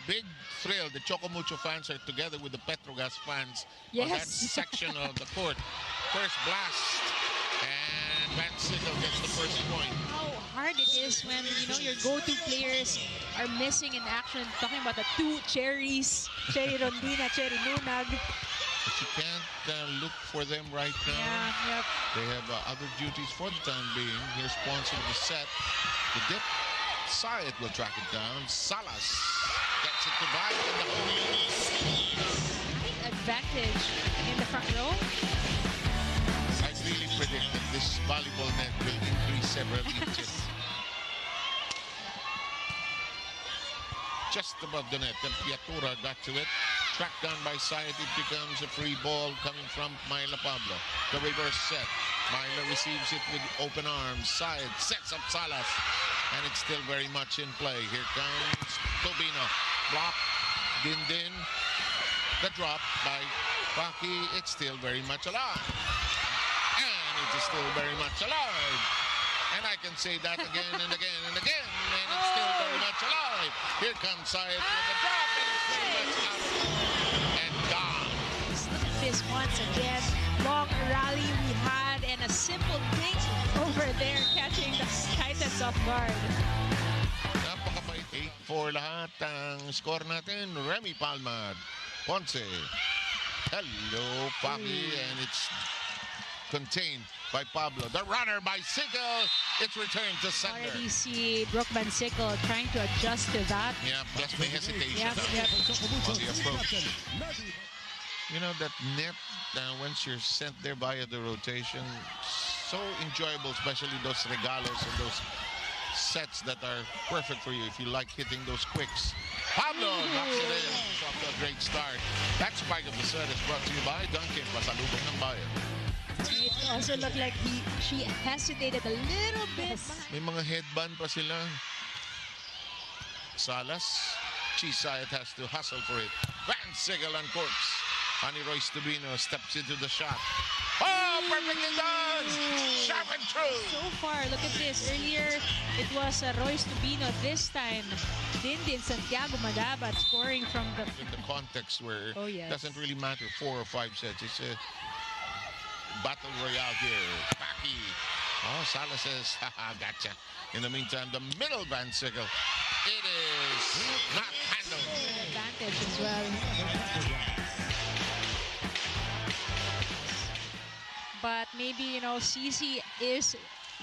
big thrill. The Choco Mucho fans are together with the Petro Gazz fans on that Yes. section of the court. First blast, and Van Sickle gets the first point. How hard it is when, you know, your go-to players are missing in action. Talking about the two cherries, Cherry Rondina, Cherry Nunag. But you can't look for them right now. Yeah, yep. They have other duties for the time being. Here's Ponce with the set. The dip. Sayed will track it down. Salas gets it to bite in the hole. Height advantage in the front row. I really predict that this volleyball net will increase several inches. Just above the net, and Piatura got to it. Tracked down by Sayed, it becomes a free ball coming from Myla Pablo. The reverse set. Myla receives it with open arms. Sayed sets up Salas, and it's still very much in play. Here comes Tobino. Block. Din. The drop by Paki. It's still very much alive. And it is still very much alive. And I can say that again and again and again. And it's still very much alive. Here comes Sayed with the drop. And it's very much out and gone. Look at this once again. Long rally we had and a simple thing over there catching the Titans off guard. Napakabait. 8-4 lahat ang score natin. Remy Palma. Ponce. Hello, Paki. And it's contained by Pablo. The runner by Sickle. It's returned to center. Already see Brooke Van Sickle trying to adjust to that. Yeah, just the hesitation Yep. on the approach. You know, that net, once you're sent there via the rotation, so enjoyable, especially those regalos and those sets that are perfect for you if you like hitting those quicks. Pablo knocks it in. It's off to a great start. That spike of the set is brought to you by Dunkin', pasalubong ng bayan. It also looked like she hesitated a little bit. May mga headband pa sila. Salas. Sayed has to hustle for it. Van Sickle uncorks. Honey Royce Tubino steps into the shot. Oh, perfectly done! Sharp and true! So far, look at this. Earlier, it was Royce Tubino. This time, Din Santiago Madabat scoring from the... In the context where Oh, yes. it doesn't really matter 4 or 5 sets. It's a battle royale here. Paki. Oh, Salas says, haha, gotcha. In the meantime, the middle Van Sickle. It is not handled. Advantage as well. But maybe, you know, CC is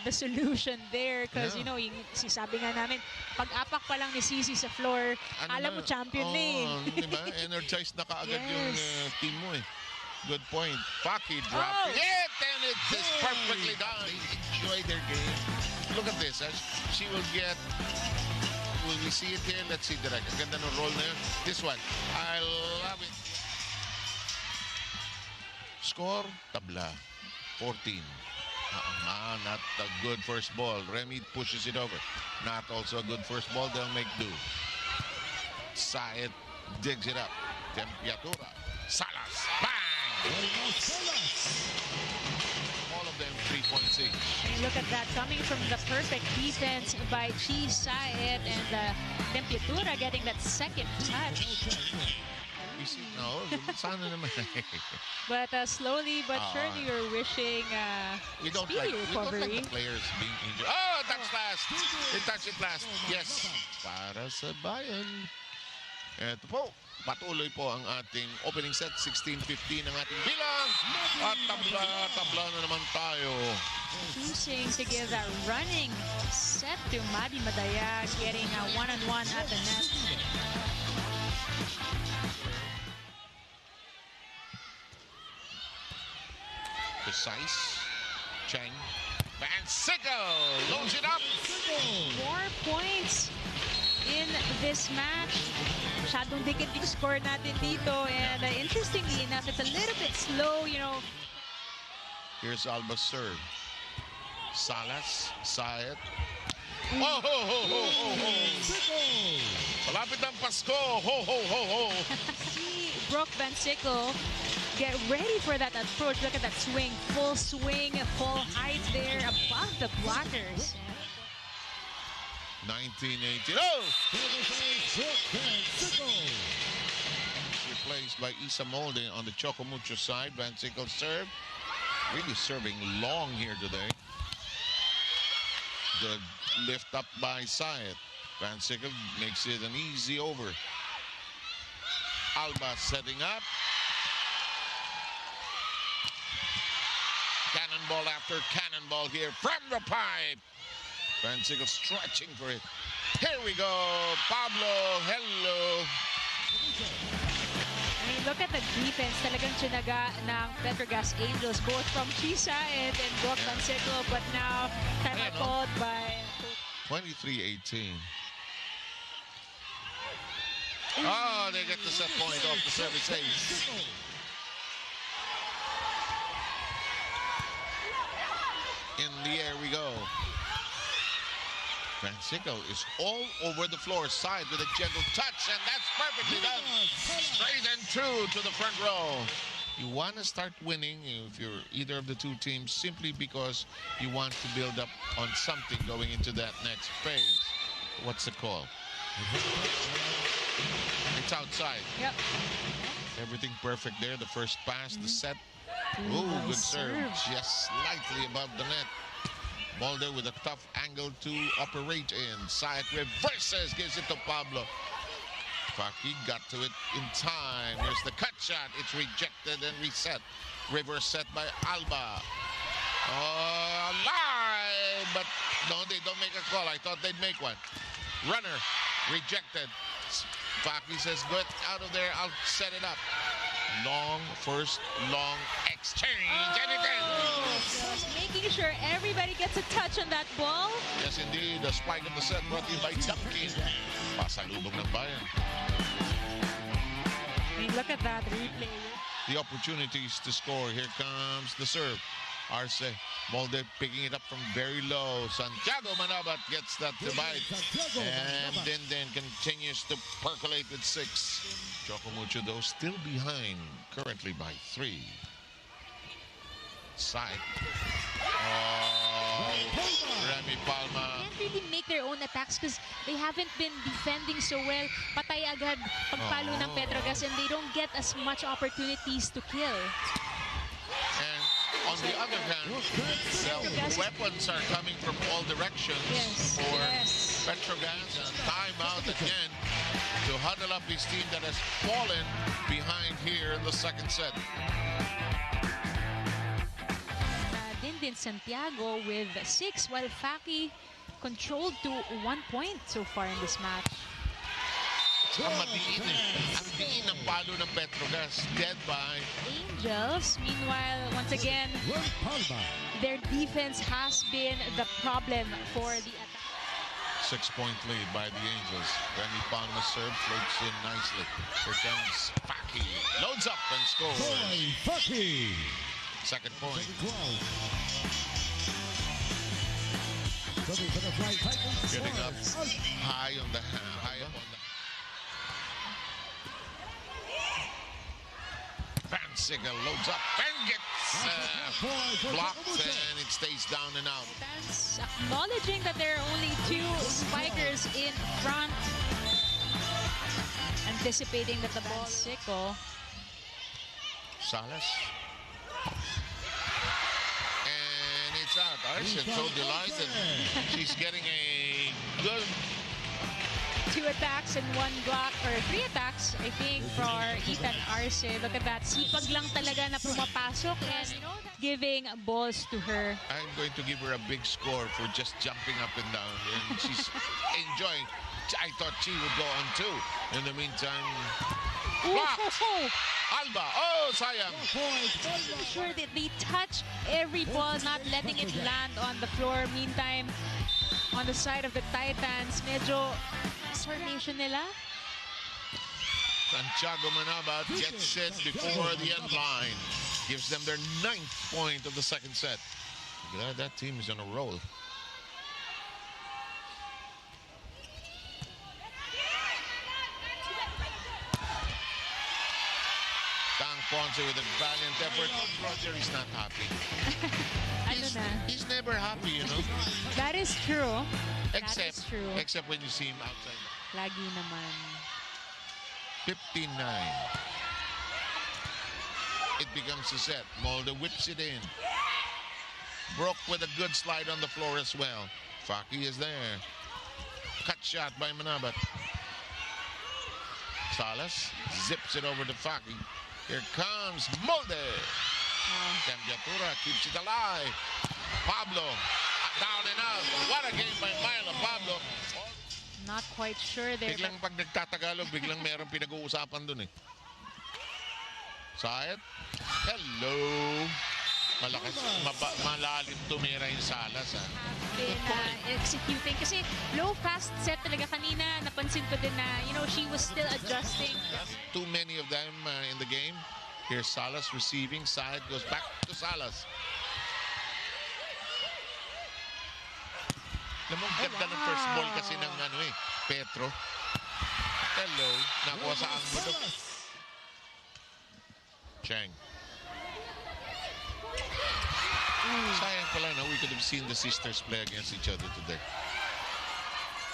the solution there because, Yeah. you know, yung sabi nga namin, pag-apak pa lang ni CC sa floor, alam mo, champion na eh. Diba? Energized na kaagad yung Yes. team mo eh. Good point. Paki dropping it, and it's just perfectly done. They enjoy their game. Look at this. She will get... Will we see it here? Let's see direct. Ang ganda ng roll na yun. This one. I love it. Score, tabla. 14. Not a good first ball. Remy pushes it over. Not also a good first ball. They'll make do. Sayed digs it up. Tempiatura. Salas. Bang! All of them 3 points each. And look at that, coming from the perfect defense by Sayed and Tempiatura getting that second touch. You see, no, sana naman. But slowly but surely you're wishing We don't speedy recovery. like the players being injured. Oh, that's last. They touch it last. Yes. Para sa bayan. Ito po. Patuloy po ang ating opening set. 16-15 ang ating bilang. At tabla na naman tayo. Choosing to give that running set to Madi Madaya, getting a one-on-one at the net. Precise. Cheng. Van Sickle loads it up. 4 points in this match. Masyadong dikit yung score natin dito. And interestingly enough, it's a little bit slow, you know. Here's Alba's serve. Salas. Sayed. Oh, ho, ho, ho, ho, ho. Malapit ang Pasko. Ho, ho, ho, ho. See Brooke Van Sickle get ready for that approach. Look at that swing. Full swing, full height there above the blockers. 19-18. Oh! defense by Isa Molde on the Choco Mucho side. Van Sickle serve. Really serving long here today. Good lift up by Syed. Van Sickle makes it an easy over. Alba setting up. Cannonball after cannonball here from the pipe. Van Sickle stretching for it. Here we go. Pablo, hello. I mean, look at the defense. Talagang tinaga ng Petro Gazz Angels, both from Chisa and Brock Van Sickle, but now time out called by 23-18. Oh, they get the set point off the service ace. In the air we go. Van Sickle is all over the floor, side with a gentle touch, and that's perfectly done. Straight and true to the front row. You want to start winning if you're either of the two teams simply because you want to build up on something going into that next phase. What's the call? It's outside. Yep. Everything perfect there. The first pass, the set. Ooh, good serve. Just slightly above the net. Molde with a tough angle to operate in. Syed reverses, gives it to Pablo. Faki got to it in time. Here's the cut shot. It's rejected and reset. Reverse set by Alba. Oh, live! But no, they don't make a call. I thought they'd make one. Runner, rejected. Faki says, get out of there. I'll set it up. Long, first long exchange. Just making sure everybody gets a touch on that ball. Yes, indeed. The spike of the set brought to you by Dunkin. Pasalubong ng bayan. I mean, look at that replay. The opportunities to score. Here comes the serve. Arce, Molde picking it up from very low. Santiago Manabat gets that to bite. And then continues to percolate with 6. Choco Mucho, though, still behind currently by 3. Side. Oh, Remy Palma. Can't really make their own attacks because they haven't been defending so well. Patay agad pagpalo ng Petro Gazz, and they don't get as much opportunities to kill. And on the other hand, the weapons are coming from all directions for Petro Gazz. And timeout again to huddle up his team that has fallen behind here in the second set. Dindin Santiago with 6, while Faki controlled to 1 point so far in this match. Ang madiin eh. Ang diin ng palo ng Petro Gazz, dead by Angels. Meanwhile, once again, their defense has been the problem for the attack. 6-point lead by the Angels. Remy Palma serve floats in nicely. Here comes Faki. Loads up and scores. Faki. Second point. Getting up high on the high up on the. Van Sickle loads up and gets blocked, and it stays down and out. Fans acknowledging that there are only 2 spikers in front, anticipating that the ball Sickle. Salas. And it's out. Arce so delighted. She's getting a good 2 attacks and 1 block, or 3 attacks, I think, for Ethan Arce. Look at that. Sipag lang talaga na pumapasok and giving balls to her. I'm going to give her a big score for just jumping up and down. And she's enjoying. I thought she would go on too. In the meantime, Alba. Oh, sayang. Making sure that they touch every ball, not letting it land on the floor. Meantime, on the side of the Titans, medyo formation nila. Santiago Manabat gets it before the end line. Gives them their 9th point of the second set. Glad that team is on a roll. Tang Ponce with a valiant effort. Roger is not happy. He's never happy, you know. That is true. Except, that is true. Except when you see him outside. Lagi naman. 59. it becomes a set. Molde whips it in. Broke with a good slide on the floor as well. Faki is there. Cut shot by Manabat. Salas zips it over to Faki. Here comes Molde. Cambiatura keeps it alive. Pablo down and out. What a game by Myla Pablo. Not quite sure there. Biglang pag nagtatagalog, biglang meron pinag-uusapan dun eh. Sayet. Hello. Malakas, malalim tumira yung Salas. Have been executing. Kasi low fast set talaga kanina. Napansin ko din na, she was still adjusting. Too many of them in the game. Here's Salas receiving. Sayet goes back to Salas. Alam mo, ganda ng first ball kasi ng Petro. Hello. Nakuha sa anggulo. Chang. Sayang pala na we could have seen the sisters play against each other today.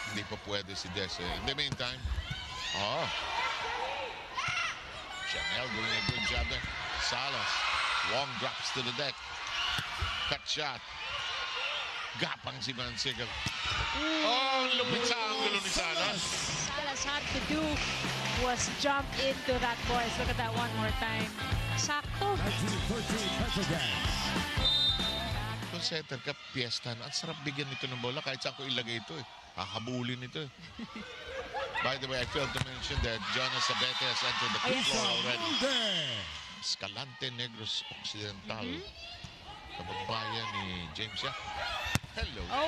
Hindi pa pwede si Des. In the meantime, Chanel doing a good job there. Salas. Wong drops to the deck. Cut shot. Gapang si Van Siegel. Lupit sa angulo ni Salas. Salas had to do was jump into that boys. Look at that one more time. Sakto. 1913 Petro Gazz. Kung center ka, piyesta na. Ang sarap bigyan nito ng bola. Kahit saan ko ilagay ito eh. Hahabulin ito eh. By the way, I failed to mention that Jonas Sabete has entered the free floor already. Escalante Negros Occidental. Kababayan ni James Yap. Hello. There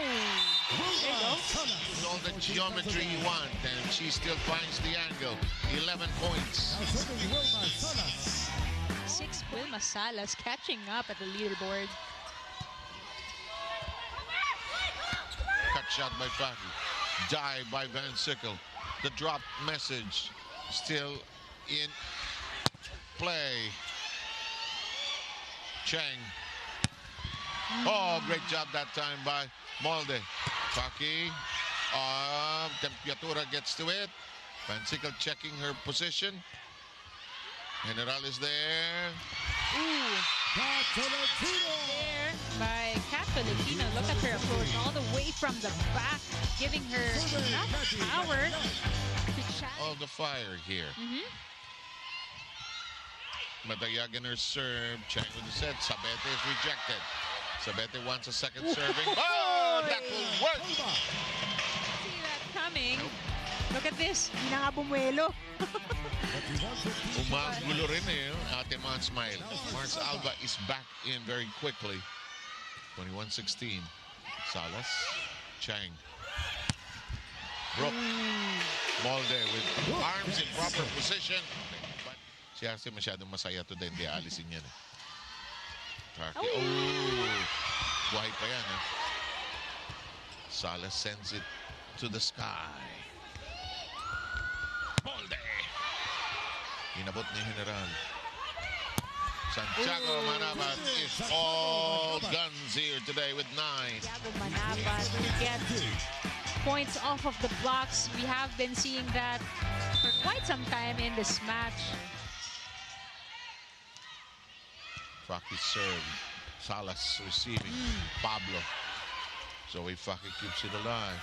you go. With all the geometry you want, and she still finds the angle. 11 points. 6 Wilma Salas catching up at the leaderboard. Cut shot by Faki. Dive by Van Sickle. The drop message still in play. Chang. Great job that time by Molde. Faki. Tempiatura gets to it. Van Sickle checking her position. General is there. There by Cat Filipino. Look at her approach all the way from the back, giving her enough power to challenge. All the fire here. Madayag in her serve. Chang with the set. Sabete is rejected. Sabete wants a second serving. That will work. See that coming. Look at this. Hindi na nga bumuelo. Umagulo rin eh. Ate Man Smile. Mars Alba is back in very quickly. 21-16. Salas. Chang. Brooke. Molde with arms in proper position. But si Arce masyadong masaya today. Hindi alisin yan eh. Tarki. Buhay pa yan eh. Salas sends it to the sky. Molde. Inabot ni General. Santiago Manabat is all guns here today with 9. Santiago Manabat will get points off of the blocks. We have been seeing that for quite some time in this match. Faki serve. Salas receiving. Pablo. Zoe Faki keeps it alive.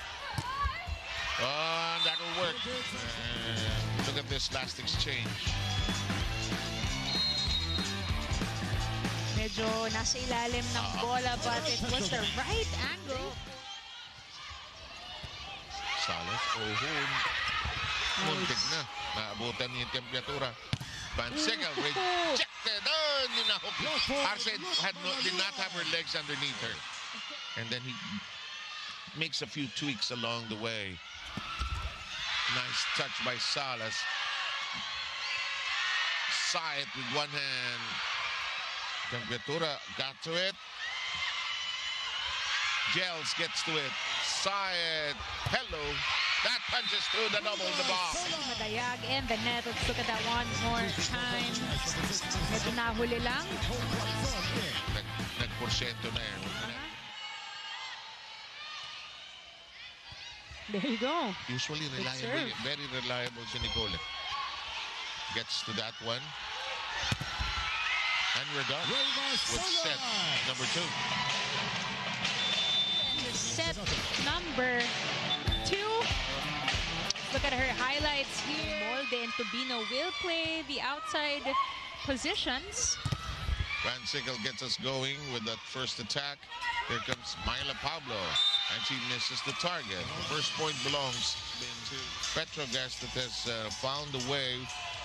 And that'll work. And look at this last exchange. Medyo nasa ilalim ng bola, but it was the right angle. Salas. Muntik na. Naabutan niya yung temperatura. Van Siegel rejected. Arce did not have her legs underneath her. And then he makes a few tweaks along the way. Nice touch by Salas. Sayet with one hand. Temperatura got to it. Gels gets to it. Sayet. Hello. That punches through the double the bar. Madayag in the net. Let's look at that one more time. Medyo nahuli lang. Nag-porsyento na yan. There you go. Usually reliable, very reliable si Nicole. Gets to that one. And we're done with set number 2. And set number 2. Look at her highlights here. Molde and Tubino will play the outside positions. Van Sickle gets us going with that first attack. Here comes Myla Pablo, and she misses the target. The first point belongs to Petro Gazz that has found a way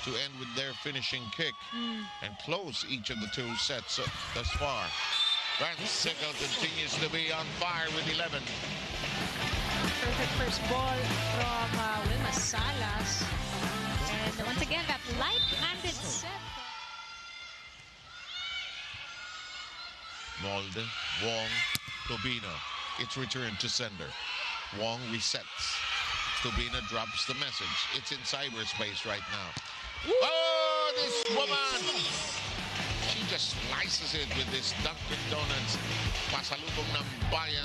to end with their finishing kick and close each of the 2 sets thus far. Van Sickle continues to be on fire with 11. Perfect first ball from Wilma Salas. And once again, that light-handed set. Molde, Wong, Tubino. It's returned to sender. Wong resets. Tubino drops the message. It's in cyberspace right now. Oh, this woman! She just slices it with this Dunkin' Donuts pasalubong ng bayan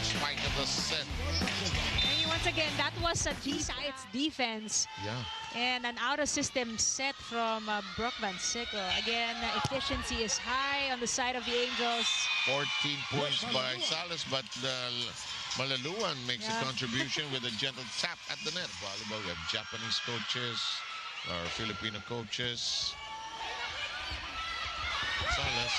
spike of the set. I mean, once again, that was a G-Sides defense. Yeah. And an out-of-system set from Brooke Van Sickle. Again, efficiency is high on the side of the Angels. 14 points by Salas, but Malaluan makes a contribution with a gentle tap at the net. Volleyball, we have Japanese coaches, or Filipino coaches. Salas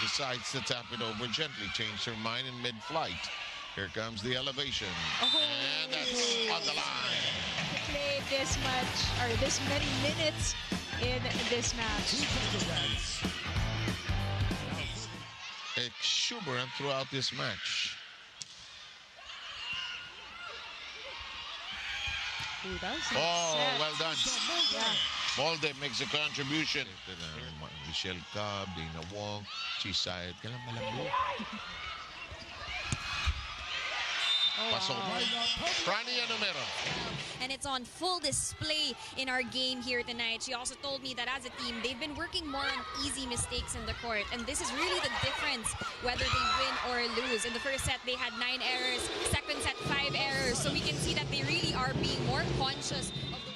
decides to tap it over gently, change her mind in mid-flight. Here comes the elevation. And that's on the line. Played this much, or this many minutes in this match. Exuberant throughout this match. Ooh, that was Oh, set. well done. Yeah. Molde makes a contribution. Michelle Cobb, Dina Wong, Chisayad. Kailan malabo? Pasok. Frania Numero. And it's on full display in our game here tonight. She also told me that as a team, they've been working more on easy mistakes in the court. And this is really the difference whether they win or lose. In the first set, they had 9 errors. Second set, 5 errors. So we can see that they really are being more conscious of the...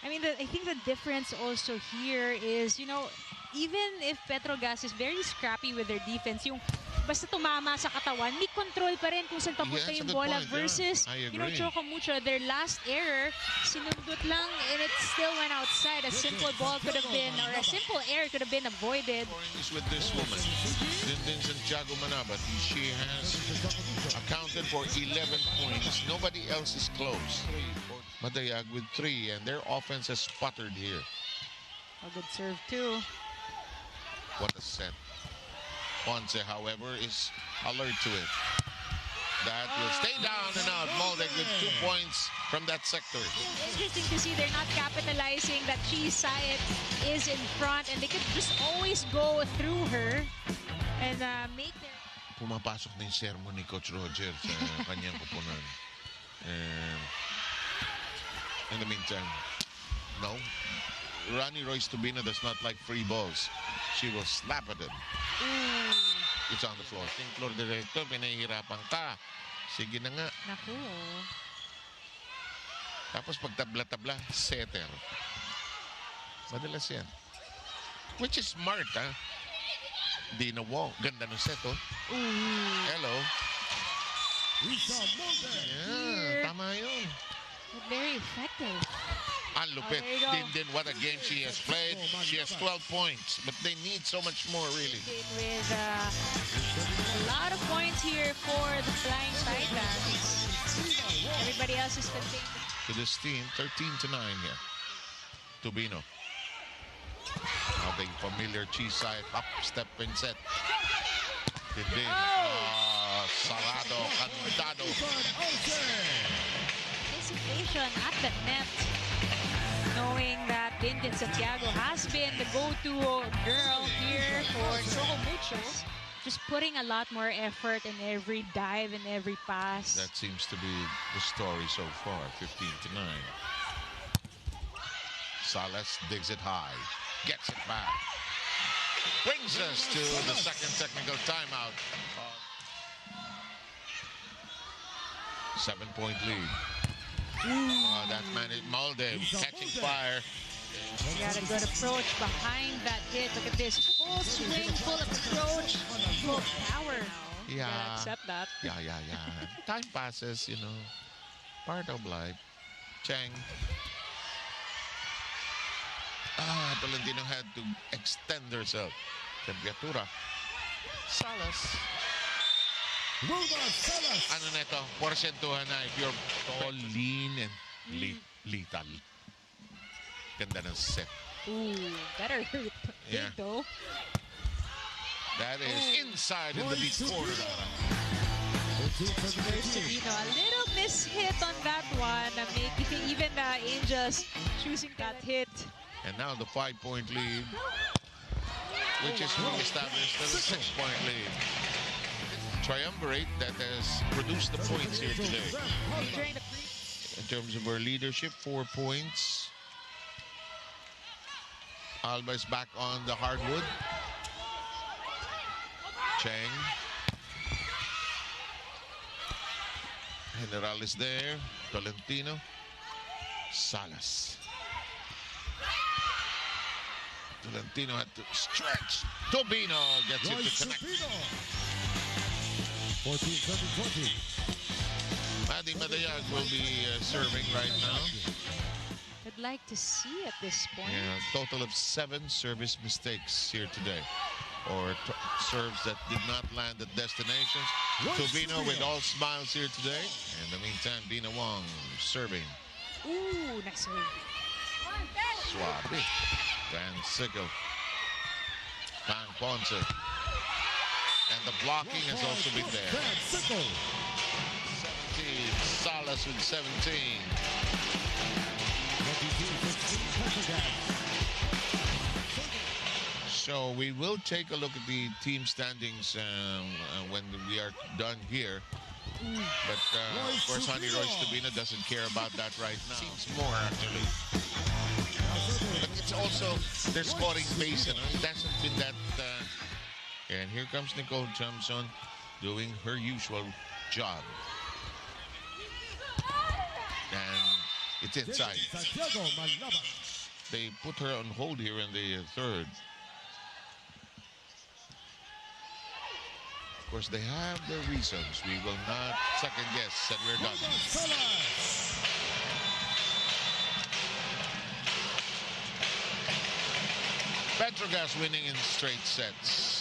I mean, I think the difference also here is, you know, even if Petro Gazz is very scrappy with their defense, yung basta tumama sa katawan, may control pa rin kung saan papunta yung bola versus, you know, Choco Mucho, their last error, sinundot lang and it still went outside. A simple ball could have been, or a simple error could have been avoided. Is with this woman, Dindin Santiago Manabat. She has accounted for 11 points. Nobody else is close. Madayag with 3, and their offense has sputtered here. A good serve too. What a set. Ponce, however, is alert to it. That will stay down and out. Molde with 2 points from that sector. Interesting to see they're not capitalizing that Chisayad is in front and they could just always go through her and make their... Pumapasok na yung sermon ni Coach Roger sa kanyang kupunan. In the meantime, no. Ronnie Royce Tubino does not like free balls. She will slap at him. It's on the floor. Think, Lord Director, pinahihirapan ka. Sige na nga. Naku. Tapos pag tabla-tabla, setter. Madalas yan. Which is smart, ha? Di na wow. Ganda ng set, oh. Hello. Yeah, tama yun. Very effective. Ang lupit. Din, what a game she has played. She has 12 points, but they need so much more, really. With a lot of points here for the Flying Titans. Everybody else is contained. To this team, 13-9 here. Tubino. Now the familiar Chisayad up step and set. Din. Sarado, Cantado. Anticipation at the net. Knowing that Dindin Santiago has been the go-to girl here for Choco Mucho. Just putting a lot more effort in every dive and every pass. That seems to be the story so far, 15-9. Salas digs it high, gets it back. Brings us to the second technical timeout. 7-point lead. That man is Molde catching fire. He got a good approach behind that hit. Look at this. Full swing, full approach, full power. Yeah. Gotta accept that. Yeah. Time passes, you know. Part of life. Cheng. Tolentino had to extend herself. Temperatura. Salas. Ano neto? Porsentuhan na if you're tall, lean, and lethal. Ganda ng set. Ooh, better hurt. Yeah. Big though. That is inside in the deep corner. There's Sabino, a little mishit on that one, making even the Angels choosing that hit. And now the 5-point lead, which is re-established as a 6-point lead. Triumvirate that has produced the points here today. In terms of our leadership, 4 points. Alba is back on the hardwood. Cheng. General is there. Tolentino. Salas. Tolentino had to stretch. Tobino gets it to connect. 14-7-20. Maddie Madayag will be serving right now. I'd like to see at this point. Yeah, total of 7 service mistakes here today. Or serves that did not land at destinations. Tobino with all smiles here today. In the meantime, Dina Wong serving. Ooh, nice serve. Suave. Van Sickle. Van Ponce. And the blocking has also been there. 17. Salas with 17. So we will take a look at the team standings when we are done here. But of course, Honey Royce Tobino doesn't care about that right now. Seems more actually. But it's also their scoring pace. You know? It hasn't been that. And here comes Nicole Thompson doing her usual job. And it's inside. They put her on hold here in the third. Of course, they have their reasons. We will not second guess, and we're done. Petro Gazz winning in straight sets.